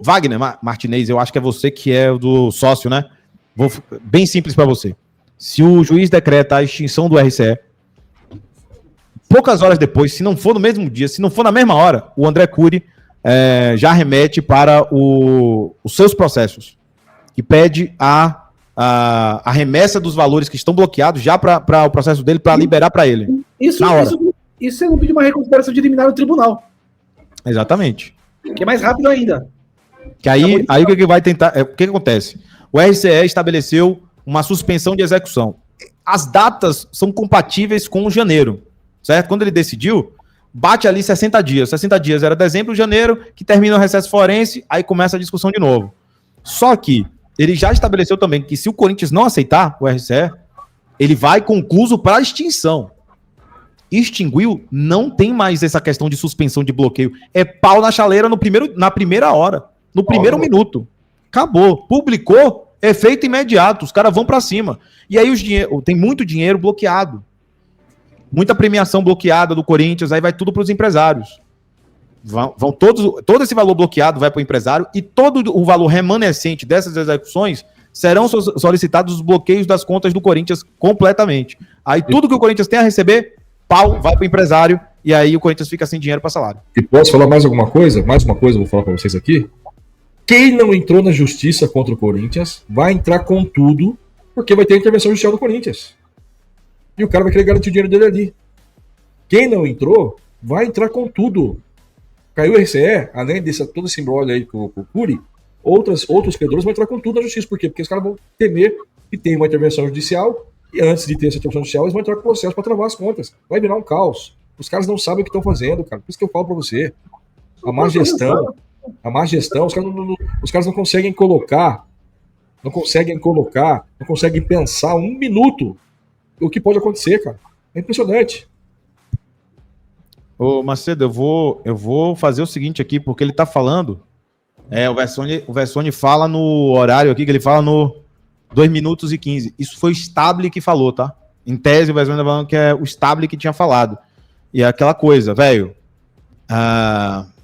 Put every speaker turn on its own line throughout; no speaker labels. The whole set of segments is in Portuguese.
Wagner Martinez, eu acho que é você que é o do sócio, né? Bem simples para você. Se o juiz decreta a extinção do RCE, poucas horas depois, se não for no mesmo dia, se não for na mesma hora, o André Cury já remete para os seus processos e pede a remessa dos valores que estão bloqueados já para o processo dele, para liberar para ele.
Isso é não pedir uma reconsideração de liminar no tribunal.
Exatamente.
Que é mais rápido ainda.
Que aí o que vai tentar... O que acontece? O RCE estabeleceu uma suspensão de execução. As datas são compatíveis com janeiro, certo? Quando ele decidiu, bate ali 60 dias. 60 dias era dezembro, janeiro, que termina o recesso forense, aí começa a discussão de novo. Só que ele já estabeleceu também que se o Corinthians não aceitar o RCE, ele vai concluso para extinção. Extinguiu, não tem mais essa questão de suspensão de bloqueio. É pau na chaleira na primeira hora. No primeiro minuto. Acabou. Publicou, efeito imediato. Os caras vão para cima. E aí tem muito dinheiro bloqueado. Muita premiação bloqueada do Corinthians. Aí vai tudo para os empresários. Todo esse valor bloqueado vai para o empresário e todo o valor remanescente dessas execuções serão solicitados os bloqueios das contas do Corinthians completamente. Aí tudo que o Corinthians tem a receber, pau, vai para o empresário e aí o Corinthians fica sem dinheiro para salário.
E posso falar mais alguma coisa? Mais uma coisa eu vou falar para vocês aqui. Quem não entrou na justiça contra o Corinthians vai entrar com tudo, porque vai ter a intervenção judicial do Corinthians. E o cara vai querer garantir o dinheiro dele ali. Quem não entrou, vai entrar com tudo. Caiu o RCE, além desse todo esse embrolho aí com o Cury, outros credores vão entrar com tudo na justiça. Por quê? Porque os caras vão temer que tenha uma intervenção judicial, e antes de ter essa intervenção judicial, eles vão entrar com processo para travar as contas. Vai virar um caos. Os caras não sabem o que estão fazendo, cara. Por isso que eu falo para você. A má gestão, os caras não conseguem colocar, não conseguem pensar um minuto o que pode acontecer, cara. É impressionante.
Ô, Macedo, eu vou fazer o seguinte aqui, porque ele tá falando, o Versoni fala no horário aqui, que ele fala no 2 minutos e 15. Isso foi o Stable que falou, tá? Em tese, o Versoni tá falando que é o Stable que tinha falado. E é aquela coisa, velho,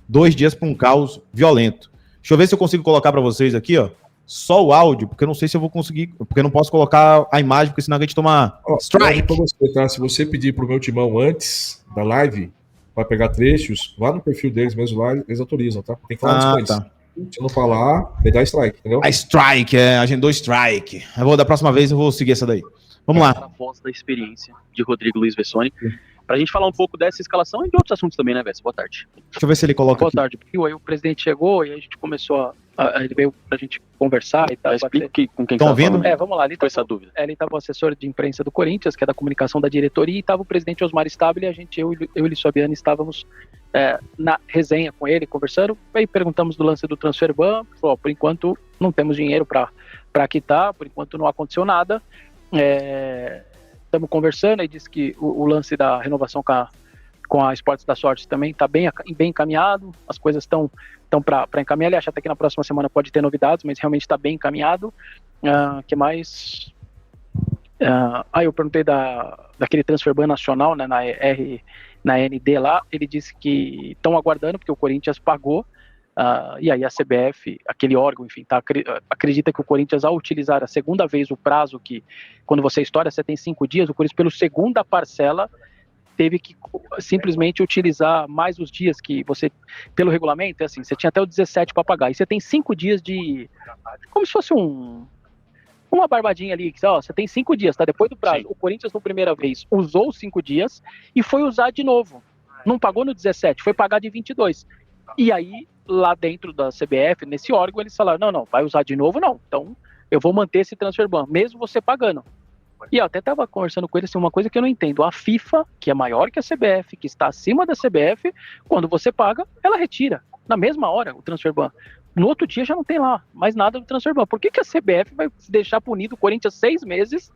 2 dias para um caos violento. Deixa eu ver se eu consigo colocar para vocês aqui, ó, só o áudio, porque eu não sei se eu vou conseguir, porque eu não posso colocar a imagem, porque senão a gente toma strike.
Pra você, tá? Se você pedir pro meu timão antes da live, vai pegar trechos, lá no perfil deles mesmo lá, eles autorizam, tá? Tem que falar antes. Tá. Se eu não falar, ele dá strike, entendeu?
A strike, agendou strike. Da próxima vez eu vou seguir essa daí. Vamos lá.
A voz da experiência de Rodrigo Luiz Vessoni. Pra gente falar um pouco dessa escalação e de outros assuntos também, né, Vess? Boa tarde.
Deixa eu ver se ele coloca
Boa tarde. Aí o presidente chegou e a gente começou ele veio pra gente conversar e tal. Explique com quem
estão ouvindo?
Vamos lá. Ali tá essa dúvida. Ali tava o assessor de imprensa do Corinthians, que é da comunicação da diretoria, e tava o presidente Osmar Stabile, e eu e o Lissobiano estávamos na resenha com ele, conversando. Aí perguntamos do lance do transfer ban, falou, por enquanto não temos dinheiro para quitar, por enquanto não aconteceu nada. Estamos conversando, e disse que o lance da renovação com a Esportes da Sorte também está bem encaminhado, as coisas estão para encaminhar. Ele acha até que na próxima semana pode ter novidades, mas realmente está bem encaminhado. Que mais? Eu perguntei daquele transfer ban nacional, né, na ND lá. Ele disse que estão aguardando, porque o Corinthians pagou. E aí a CBF, aquele órgão, enfim, acredita que o Corinthians, ao utilizar a segunda vez o prazo, que quando você estoura você tem 5 dias, o Corinthians, pela segunda parcela, teve que simplesmente utilizar mais os dias que você, pelo regulamento, é assim, você tinha até o 17 para pagar, e você tem 5 dias de, como se fosse uma barbadinha ali, que você tem 5 dias, tá? Depois do prazo. Sim. O Corinthians, na primeira vez, usou os 5 dias e foi usar de novo. Não pagou no 17, foi pagar de 22. E aí, lá dentro da CBF, nesse órgão, eles falaram, não, vai usar de novo, não. Então, eu vou manter esse transfer ban, mesmo você pagando. E eu até estava conversando com ele, assim, uma coisa que eu não entendo. A FIFA, que é maior que a CBF, que está acima da CBF, quando você paga, ela retira. Na mesma hora, o transfer ban. No outro dia já não tem lá mais nada do transfer ban. Por que a CBF vai deixar punido o Corinthians 6 meses,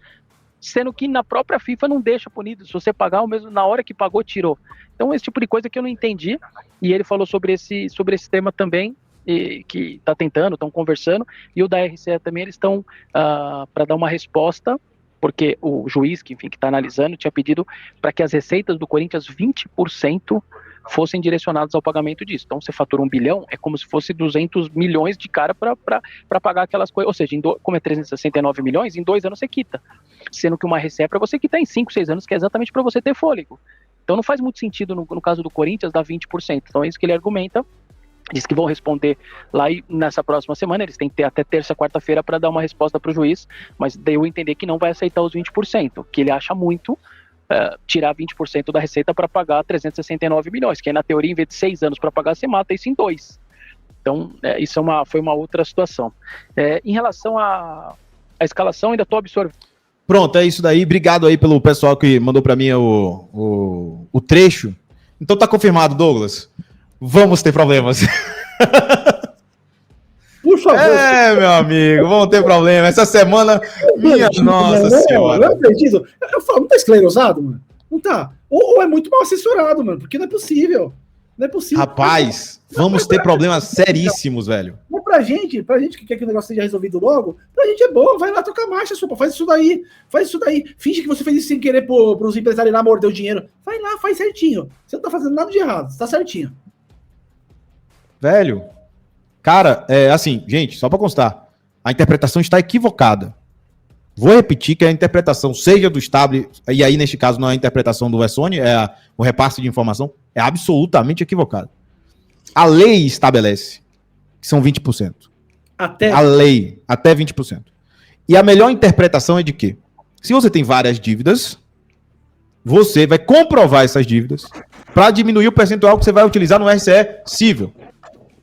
sendo que na própria FIFA não deixa punido? Se você pagar, o mesmo na hora que pagou, tirou. Então, esse tipo de coisa que eu não entendi. E ele falou sobre esse tema também, que está tentando, estão conversando. E o da RCE também, eles estão para dar uma resposta porque o juiz que está analisando tinha pedido para que as receitas do Corinthians 20% fossem direcionados ao pagamento disso. Então, você fatura 1 bilhão, é como se fosse 200 milhões de cara para pagar aquelas coisas. Ou seja, como é 369 milhões, em 2 anos você quita. Sendo que uma receipt é para você quitar em 5, 6 anos, que é exatamente para você ter fôlego. Então, não faz muito sentido, no caso do Corinthians, dar 20%. Então, é isso que ele argumenta. Diz que vão responder lá nessa próxima semana. Eles têm que ter até terça, quarta-feira para dar uma resposta para o juiz, mas deu a entender que não vai aceitar os 20%, que ele acha muito. Tirar 20% da receita para pagar 369 milhões, que aí na teoria, em vez de 6 anos para pagar, você mata isso em 2. Então, isso foi uma outra situação. Em relação à escalação, ainda estou absorvendo.
Pronto, é isso daí. Obrigado aí pelo pessoal que mandou para mim o trecho. Então tá confirmado, Douglas. Vamos ter problemas.
Por favor.
Meu amigo, vamos ter problema. Essa semana, minha nossa senhora.
Não acredito. Eu falo, não tá esclerosado, mano? Não tá. Ou é muito mal assessorado, mano, porque não é possível. Não é possível.
Rapaz, vamos ter problemas seríssimos, velho.
Mas pra gente que quer que o negócio seja resolvido logo, pra gente é bom, vai lá tocar marcha, sopa, faz isso daí. Finge que você fez isso sem querer pros empresários lá morder o dinheiro. Vai lá, faz certinho. Você não tá fazendo nada de errado, você tá certinho.
Velho, cara, assim, gente, só pra constar, a interpretação está equivocada. Vou repetir que a interpretação, seja do Stable, e aí neste caso não é a interpretação do Vessone, o repasse de informação, é absolutamente equivocada. A lei estabelece que são 20%. A lei, até 20%. E a melhor interpretação é de que, se você tem várias dívidas, você vai comprovar essas dívidas para diminuir o percentual que você vai utilizar no RCE cível.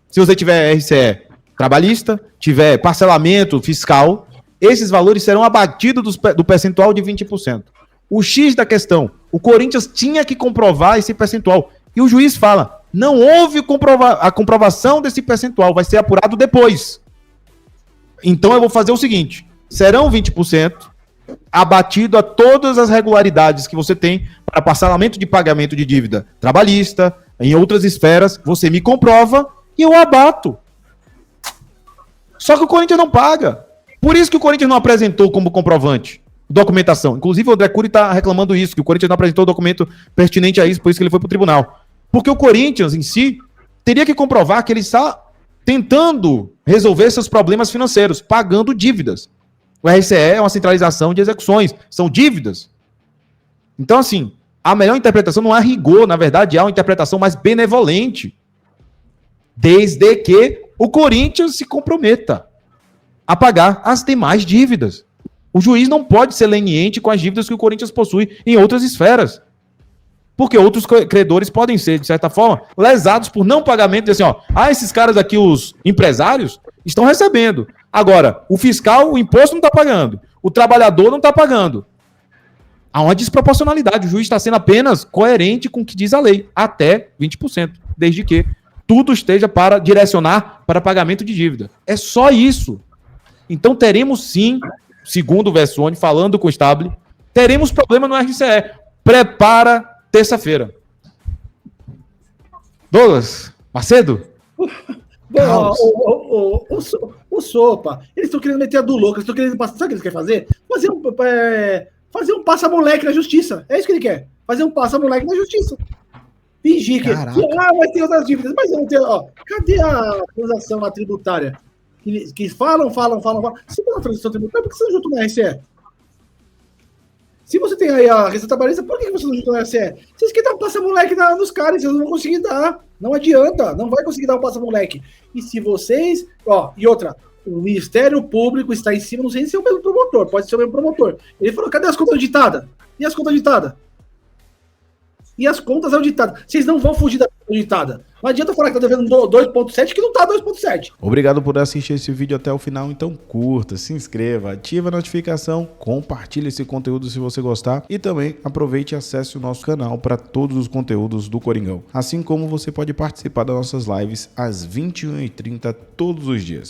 Se você tiver RCE trabalhista, tiver parcelamento fiscal, esses valores serão abatidos do percentual de 20%. O X da questão, o Corinthians tinha que comprovar esse percentual. E o juiz fala, não houve a comprovação desse percentual, vai ser apurado depois. Então eu vou fazer o seguinte, serão 20%, abatido a todas as regularidades que você tem para parcelamento de pagamento de dívida trabalhista, em outras esferas, você me comprova e eu abato. Só que o Corinthians não paga. Por isso que o Corinthians não apresentou como comprovante documentação. Inclusive o André Cury está reclamando isso, que o Corinthians não apresentou documento pertinente a isso, por isso que ele foi para o tribunal. Porque o Corinthians em si teria que comprovar que ele está tentando resolver seus problemas financeiros, pagando dívidas. O RCE é uma centralização de execuções, são dívidas. Então, assim, a melhor interpretação não há rigor, na verdade, há uma interpretação mais benevolente. Desde que o Corinthians se comprometa a pagar as demais dívidas. O juiz não pode ser leniente com as dívidas que o Corinthians possui em outras esferas. Porque outros credores podem ser, de certa forma, lesados por não pagamento. Assim, esses caras aqui, os empresários, estão recebendo. Agora, o fiscal, o imposto não está pagando. O trabalhador não está pagando. Há uma desproporcionalidade. O juiz está sendo apenas coerente com o que diz a lei. Até 20%. Desde que tudo esteja para direcionar para pagamento de dívida. É só isso. Então teremos sim, segundo o Vessone, falando com o Stable, teremos problema no RCE. Prepara terça-feira. Douglas, Macedo?
O Sopa, eles estão querendo meter a do louco, eles estão querendo passar. Sabe o que eles querem fazer? Fazer um passa-moleque na justiça. É isso que ele quer. Fazer um passa-moleque na justiça. Fingir que vai ter outras dívidas, mas eu não tenho. Cadê a transação lá tributária? Que falam. Se tem uma transação tributária, por que você não juntou no RCE? Se você tem aí a Receita Trabalhista, por que você não juntou no RCE? Vocês querem dar um passa-moleque nos caras, vocês não vão conseguir dar. Não adianta, não vai conseguir dar um passa-moleque. E se vocês. E outra, o Ministério Público está em cima, não sei se é o mesmo promotor, pode ser o mesmo promotor. Ele falou: cadê as contas auditadas? E as contas auditadas? E as contas auditadas. Vocês não vão fugir da conta auditada. Não adianta falar que tá devendo 2,7 que não tá 2,7.
Obrigado por assistir esse vídeo até o final. Então curta, se inscreva, ative a notificação, compartilhe esse conteúdo se você gostar e também aproveite e acesse o nosso canal para todos os conteúdos do Coringão. Assim como você pode participar das nossas lives às 21h30 todos os dias.